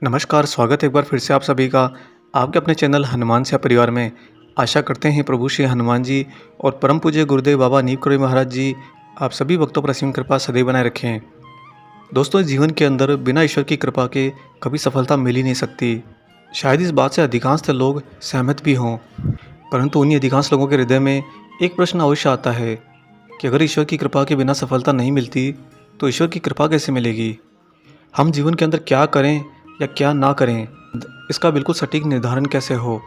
नमस्कार, स्वागत है एक बार फिर से आप सभी का आपके अपने चैनल हनुमान से परिवार में। आशा करते हैं प्रभु श्री हनुमान जी और परम पूज्य गुरुदेव बाबा नीव करोड़ी महाराज जी आप सभी भक्तों पर असीम कृपा सदैव बनाए रखें। दोस्तों, इस जीवन के अंदर बिना ईश्वर की कृपा के कभी सफलता मिल ही नहीं सकती। शायद इस बात से अधिकांश लोग सहमत भी हों, परंतु उन्हीं अधिकांश लोगों के हृदय में एक प्रश्न अवश्य आता है कि अगर ईश्वर की कृपा के बिना सफलता नहीं मिलती तो ईश्वर की कृपा कैसे मिलेगी। हम जीवन के अंदर क्या करें या क्या ना करें, इसका बिल्कुल सटीक निर्धारण कैसे हो।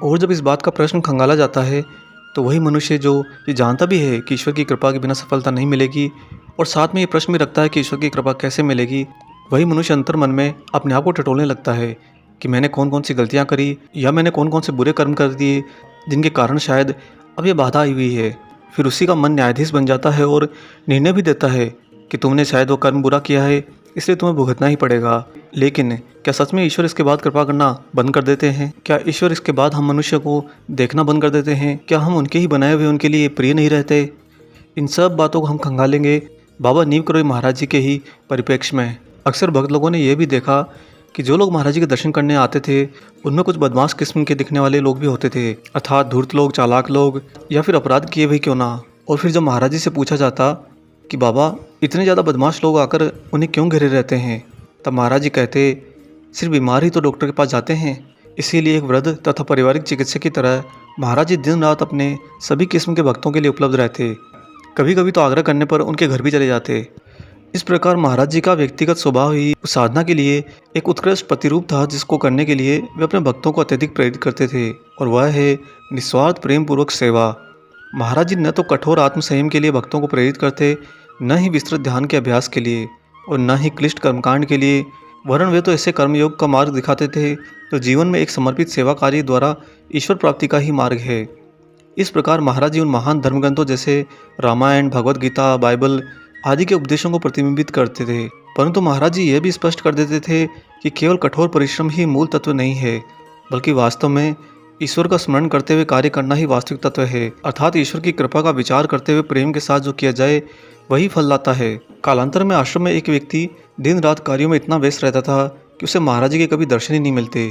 और जब इस बात का प्रश्न खंगाला जाता है तो वही मनुष्य जो ये जानता भी है कि ईश्वर की कृपा के बिना सफलता नहीं मिलेगी और साथ में ये प्रश्न भी रखता है कि ईश्वर की कृपा कैसे मिलेगी, वही मनुष्य अंतर मन में अपने आप को टटोलने लगता है कि मैंने कौन कौन सी गलतियाँ करी या मैंने कौन कौन से बुरे कर्म कर दिए जिनके कारण शायद अब ये बाधा आई हुई है। फिर उसी का मन न्यायाधीश बन जाता है और निर्णय भी देता है कि तुमने शायद वो कर्म बुरा किया है, इसलिए तुम्हें भुगतना ही पड़ेगा। लेकिन क्या सच में ईश्वर इसके बाद कृपा करना बंद कर देते हैं? क्या ईश्वर इसके बाद हम मनुष्य को देखना बंद कर देते हैं? क्या हम उनके ही बनाए हुए उनके लिए प्रिय नहीं रहते? इन सब बातों को हम खंगालेंगे बाबा नीव करोड़ी महाराज जी के ही परिप्रेक्ष्य में। अक्सर भक्त लोगों ने यह भी देखा कि जो लोग महाराज जी के दर्शन करने आते थे उनमें कुछ बदमाश किस्म के दिखने वाले लोग भी होते थे, अर्थात धूर्त लोग, चालाक लोग या फिर अपराध किए हुए क्यों ना। और फिर जब महाराज जी से पूछा जाता कि बाबा इतने ज़्यादा बदमाश लोग आकर उन्हें क्यों घेरे रहते हैं, तब महाराज जी कहते सिर्फ बीमार ही तो डॉक्टर के पास जाते हैं। इसीलिए एक वृद्ध तथा पारिवारिक चिकित्सक की तरह महाराज जी दिन रात अपने सभी किस्म के भक्तों के लिए उपलब्ध रहते। कभी कभी तो आग्रह करने पर उनके घर भी चले जाते। इस प्रकार महाराज जी का व्यक्तिगत स्वभाव ही उस साधना के लिए एक उत्कृष्ट प्रतिरूप था जिसको करने के लिए वे अपने भक्तों को अत्यधिक प्रेरित करते थे, और वह है निस्वार्थ प्रेम पूर्वक सेवा। महाराज जी न तो कठोर आत्मसंयम के लिए भक्तों को प्रेरित करते, न ही विस्तृत ध्यान के अभ्यास के लिए और न ही क्लिष्ट कर्मकांड के लिए, वरन वे तो ऐसे कर्मयोग का मार्ग दिखाते थे तो जीवन में एक समर्पित सेवा कार्य द्वारा ईश्वर प्राप्ति का ही मार्ग है। इस प्रकार महाराज जी उन महान धर्मग्रंथों जैसे रामायण, भगवद गीता, बाइबल आदि के उपदेशों को प्रतिबिंबित करते थे, परंतु महाराज जी यह भी स्पष्ट कर देते थे कि केवल कठोर परिश्रम ही मूल तत्व नहीं है, बल्कि वास्तव में ईश्वर का स्मरण करते हुए कार्य करना ही वास्तविक तत्व है। अर्थात ईश्वर की कृपा का विचार करते हुए प्रेम के साथ जो किया जाए वही फल लाता है। कालांतर में आश्रम में एक व्यक्ति दिन रात कार्यों में इतना व्यस्त रहता था कि उसे महाराज जी के कभी दर्शन ही नहीं मिलते।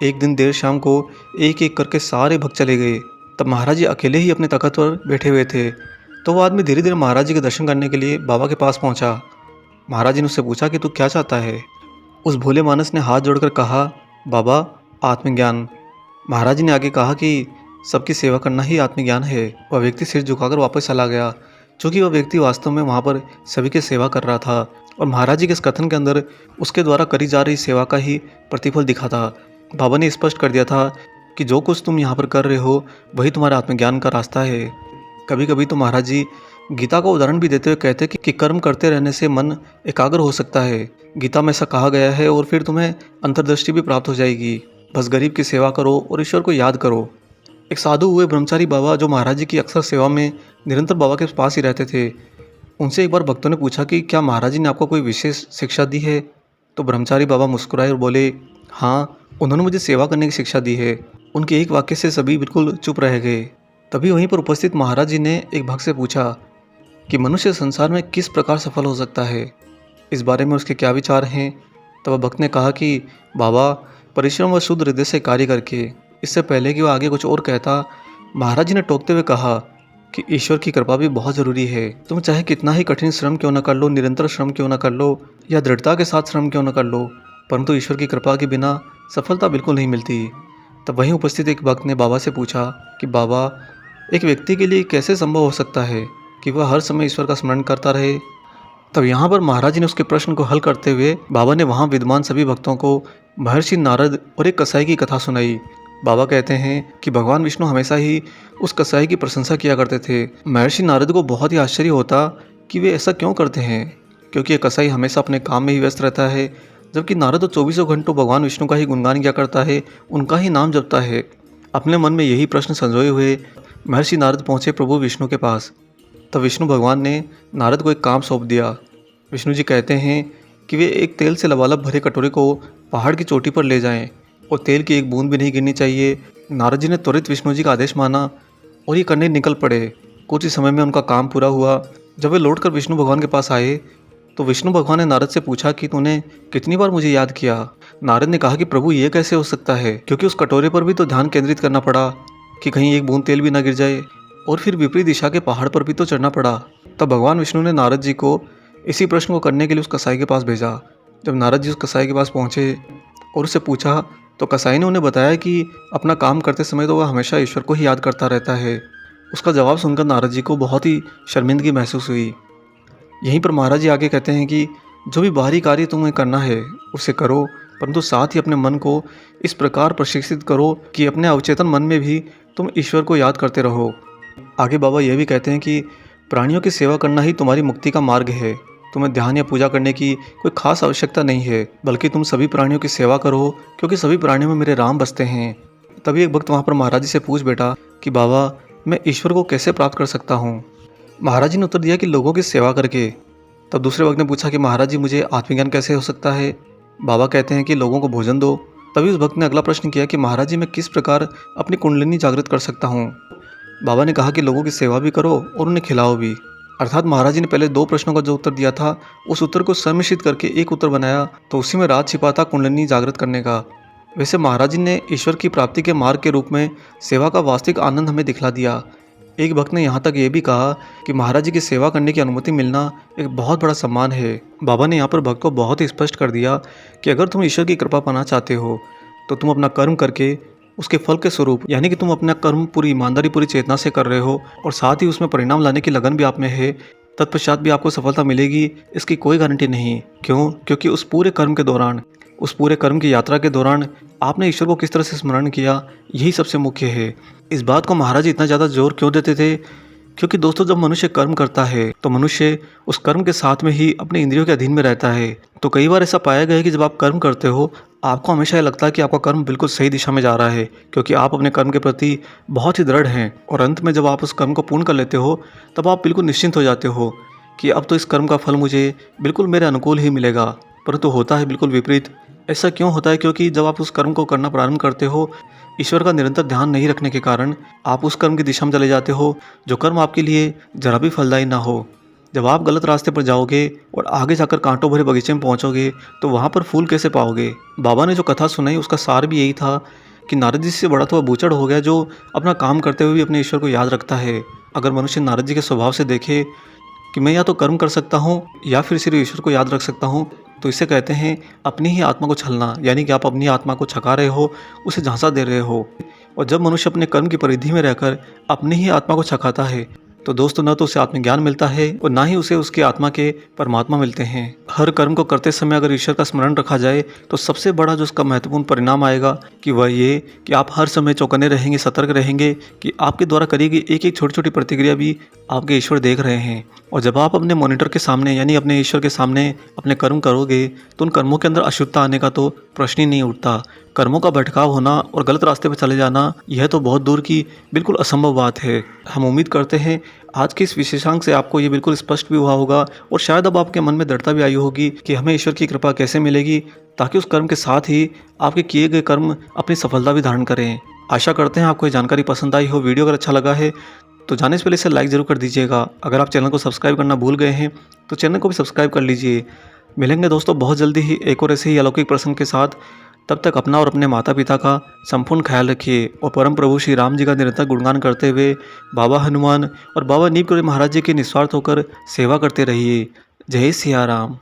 एक दिन देर शाम को एक एक करके सारे भक्त चले गए। तब महाराज जी अकेले ही अपने तख्त पर बैठे हुए थे, तो वो आदमी धीरे धीरे महाराज जी के दर्शन करने के लिए बाबा के पास पहुंचा। महाराज जी ने उससे पूछा कि तू क्या चाहता है। उस भोले मानस ने हाथ जोड़कर कहा, बाबा आत्मज्ञान। महाराज जी ने आगे कहा कि सबकी सेवा करना ही आत्मज्ञान है। वह व्यक्ति सिर झुकाकर वापस चला गया, क्योंकि वह व्यक्ति वास्तव में वहाँ पर सभी की सेवा कर रहा था और महाराज जी के इस कथन के अंदर उसके द्वारा करी जा रही सेवा का ही प्रतिफल दिखा था। बाबा ने स्पष्ट कर दिया था कि जो कुछ तुम यहाँ पर कर रहे हो वही तुम्हारे आत्मज्ञान का रास्ता है। कभी कभी तो महाराज जी गीता का उदाहरण भी देते हुए कहते कि कर्म करते रहने से मन एकाग्र हो सकता है। गीता में ऐसा कहा गया है और फिर तुम्हें अंतर्दृष्टि भी प्राप्त हो जाएगी। बस गरीब की सेवा करो और ईश्वर को याद करो। एक साधु हुए ब्रह्मचारी बाबा जो महाराज जी की अक्सर सेवा में निरंतर बाबा के पास ही रहते थे, उनसे एक बार भक्तों ने पूछा कि क्या महाराज जी ने आपको कोई विशेष शिक्षा दी है। तो ब्रह्मचारी बाबा मुस्कुराए और बोले, हाँ, उन्होंने मुझे सेवा करने की शिक्षा दी है। उनके एक वाक्य से सभी बिल्कुल चुप रह गए। तभी वहीं पर उपस्थित महाराज जी ने एक भक्त से पूछा कि मनुष्य संसार में किस प्रकार सफल हो सकता है, इस बारे में उसके क्या विचार हैं। तब भक्त ने कहा कि बाबा, परिश्रम व शुद्ध हृदय से कार्य करके। इससे पहले कि वह आगे कुछ और कहता, महाराज जी ने टोकते हुए कहा कि ईश्वर की कृपा भी बहुत ज़रूरी है। तुम चाहे कितना ही कठिन श्रम क्यों न कर लो, निरंतर श्रम क्यों न कर लो या दृढ़ता के साथ श्रम क्यों न कर लो, परंतु ईश्वर की कृपा के बिना सफलता बिल्कुल नहीं मिलती। तब वहीं उपस्थित एक भक्त ने बाबा से पूछा कि बाबा, एक व्यक्ति के लिए कैसे संभव हो सकता है कि वह हर समय ईश्वर का स्मरण करता रहे। तब यहाँ पर महाराज जी ने उसके प्रश्न को हल करते हुए बाबा ने वहाँ विद्वान सभी भक्तों को महर्षि नारद और एक कसाई की कथा सुनाई। बाबा कहते हैं कि भगवान विष्णु हमेशा ही उस कसाई की प्रशंसा किया करते थे। महर्षि नारद को बहुत ही आश्चर्य होता कि वे ऐसा क्यों करते हैं, क्योंकि ये कसाई हमेशा अपने काम में ही व्यस्त रहता है, जबकि नारद तो 24 घंटों भगवान विष्णु का ही गुणगान किया करता है, उनका ही नाम जपता है। अपने मन में यही प्रश्न संजोए हुए महर्षि नारद पहुँचे प्रभु विष्णु के पास। तब विष्णु भगवान ने नारद को एक काम सौंप दिया। विष्णु जी कहते हैं कि वे एक तेल से लबालब भरे कटोरे को पहाड़ की चोटी पर ले जाएं और तेल की एक बूंद भी नहीं गिरनी चाहिए। नारद जी ने त्वरित विष्णु जी का आदेश माना और ये करने निकल पड़े। कुछ ही समय में उनका काम पूरा हुआ। जब वे लौटकर विष्णु भगवान के पास आए तो विष्णु भगवान ने नारद से पूछा कि तूने कितनी बार मुझे याद किया। नारद ने कहा कि प्रभु ये कैसे हो सकता है, क्योंकि उस कटोरे पर भी तो ध्यान केंद्रित करना पड़ा कि कहीं एक बूंद तेल भी ना गिर जाए, और फिर विपरीत दिशा के पहाड़ पर भी तो चढ़ना पड़ा। तब भगवान विष्णु ने नारद जी को इसी प्रश्न को करने के लिए उस कसाई के पास भेजा। जब नारद जी उस कसाई के पास पहुँचे और उससे पूछा तो कसाई ने उन्हें बताया कि अपना काम करते समय तो वह हमेशा ईश्वर को ही याद करता रहता है। उसका जवाब सुनकर नारद जी को बहुत ही शर्मिंदगी महसूस हुई। यहीं पर महाराज जी आगे कहते हैं कि जो भी बाहरी कार्य तुम्हें करना है उसे करो, परंतु साथ ही अपने मन को इस प्रकार प्रशिक्षित करो कि अपने अवचेतन मन में भी तुम ईश्वर को याद करते रहो। आगे बाबा यह भी कहते हैं कि प्राणियों की सेवा करना ही तुम्हारी मुक्ति का मार्ग है। तुम्हें ध्यान या पूजा करने की कोई खास आवश्यकता नहीं है, बल्कि तुम सभी प्राणियों की सेवा करो, क्योंकि सभी प्राणियों में मेरे राम बसते हैं। तभी एक भक्त वहाँ पर महाराज जी से पूछ बैठा कि बाबा मैं ईश्वर को कैसे प्राप्त कर सकता हूँ। महाराज जी ने उत्तर दिया कि लोगों की सेवा करके। तब दूसरे भक्त ने पूछा कि महाराज जी मुझे आत्मज्ञान कैसे हो सकता है। बाबा कहते हैं कि लोगों को भोजन दो। तभी उस भक्त ने अगला प्रश्न किया कि महाराज जी मैं किस प्रकार अपनी कुंडलिनी जागृत कर सकता हूँ। बाबा ने कहा कि लोगों की सेवा भी करो और उन्हें खिलाओ भी। अर्थात महाराज जी ने पहले 2 प्रश्नों का जो उत्तर दिया था उस उत्तर को सम्मिश्रित करके एक उत्तर बनाया, तो उसी में राज छिपा था कुंडलिनी जागृत करने का। वैसे महाराज जी ने ईश्वर की प्राप्ति के मार्ग के रूप में सेवा का वास्तविक आनंद हमें दिखला दिया। एक भक्त ने यहाँ तक ये भी कहा कि महाराज जी की सेवा करने की अनुमति मिलना एक बहुत बड़ा सम्मान है। बाबा ने यहाँ पर भक्त को बहुत ही स्पष्ट कर दिया कि अगर तुम ईश्वर की कृपा पाना चाहते हो तो तुम अपना कर्म करके उसके फल के स्वरूप, यानी कि तुम अपना कर्म पूरी ईमानदारी पूरी चेतना से कर रहे हो और साथ ही उसमें परिणाम लाने की लगन भी आप में है, तत्पश्चात भी आपको सफलता मिलेगी इसकी कोई गारंटी नहीं। क्यों? क्योंकि उस पूरे कर्म के दौरान, उस पूरे कर्म की यात्रा के दौरान आपने ईश्वर को किस तरह से स्मरण किया, यही सबसे मुख्य है। इस बात को महाराज जी इतना ज़्यादा जोर क्यों देते थे? क्योंकि दोस्तों जब मनुष्य कर्म करता है तो मनुष्य उस कर्म के साथ में ही अपने इंद्रियों के अधीन में रहता है। तो कई बार ऐसा पाया गया है कि जब आप कर्म करते हो आपको हमेशा यह लगता है कि आपका कर्म बिल्कुल सही दिशा में जा रहा है, क्योंकि आप अपने कर्म के प्रति बहुत ही दृढ़ हैं। और अंत में जब आप उस कर्म को पूर्ण कर लेते हो तब आप बिल्कुल निश्चिंत हो जाते हो कि अब तो इस कर्म का फल मुझे बिल्कुल मेरे अनुकूल ही मिलेगा। परंतु होता है बिल्कुल विपरीत। ऐसा क्यों होता है? क्योंकि जब आप उस कर्म को करना प्रारंभ करते हो, ईश्वर का निरंतर ध्यान नहीं रखने के कारण आप उस कर्म की दिशा में चले जाते हो जो कर्म आपके लिए जरा भी फलदायी ना हो। जब आप गलत रास्ते पर जाओगे और आगे जाकर कांटों भरे बगीचे में पहुंचोगे तो वहां पर फूल कैसे पाओगे? बाबा ने जो कथा सुनाई उसका सार भी यही था कि नारद जी से बड़ा तो वह बूचड़ हो गया जो अपना काम करते हुए भी अपने ईश्वर को याद रखता है। अगर मनुष्य नारद जी के स्वभाव से देखे कि मैं या तो कर्म कर सकता हूँ या फिर सिर्फ ईश्वर को याद रख सकता हूँ, तो इसे कहते हैं अपनी ही आत्मा को छलना, यानी कि आप अपनी आत्मा को छका रहे हो, उसे झांसा दे रहे हो। और जब मनुष्य अपने कर्म की परिधि में रहकर अपनी ही आत्मा को छकाता है तो दोस्तों न तो उसे आत्मज्ञान मिलता है और ना ही उसे उसकी आत्मा के परमात्मा मिलते हैं। हर कर्म को करते समय अगर ईश्वर का स्मरण रखा जाए तो सबसे बड़ा जो उसका महत्वपूर्ण परिणाम आएगा कि वह ये कि आप हर समय चौकन्ने रहेंगे, सतर्क रहेंगे कि आपके द्वारा करी गई एक एक छोटी छोटी प्रतिक्रिया भी आपके ईश्वर देख रहे हैं। और जब आप अपने मॉनिटर के सामने यानी अपने ईश्वर के सामने अपने कर्म करोगे तो उन कर्मों के अंदर अशुद्धता आने का तो प्रश्न ही नहीं उठता। कर्मों का भटकाव होना और गलत रास्ते पर चले जाना यह तो बहुत दूर की बिल्कुल असंभव बात है। हम उम्मीद करते हैं आज के इस विशेषांक से आपको ये बिल्कुल स्पष्ट भी हुआ होगा और शायद अब आपके मन में दृढ़ता भी आई होगी कि हमें ईश्वर की कृपा कैसे मिलेगी, ताकि उस कर्म के साथ ही आपके किए गए कर्म अपनी सफलता भी धारण करें। आशा करते हैं आपको ये जानकारी पसंद आई हो। वीडियो अगर अच्छा लगा है तो जाने से पहले इसे लाइक ज़रूर कर दीजिएगा। अगर आप चैनल को सब्सक्राइब करना भूल गए हैं तो चैनल को भी सब्सक्राइब कर लीजिए। मिलेंगे दोस्तों बहुत जल्दी ही एक और ऐसे ही अलौकिक प्रसंग के साथ। तब तक अपना और अपने माता पिता का संपूर्ण ख्याल रखिए और परम प्रभु श्री राम जी का निरंतर गुणगान करते हुए बाबा हनुमान और बाबा नीम महाराज जी के निस्वार्थ होकर सेवा करते रहिए। जय सिया राम।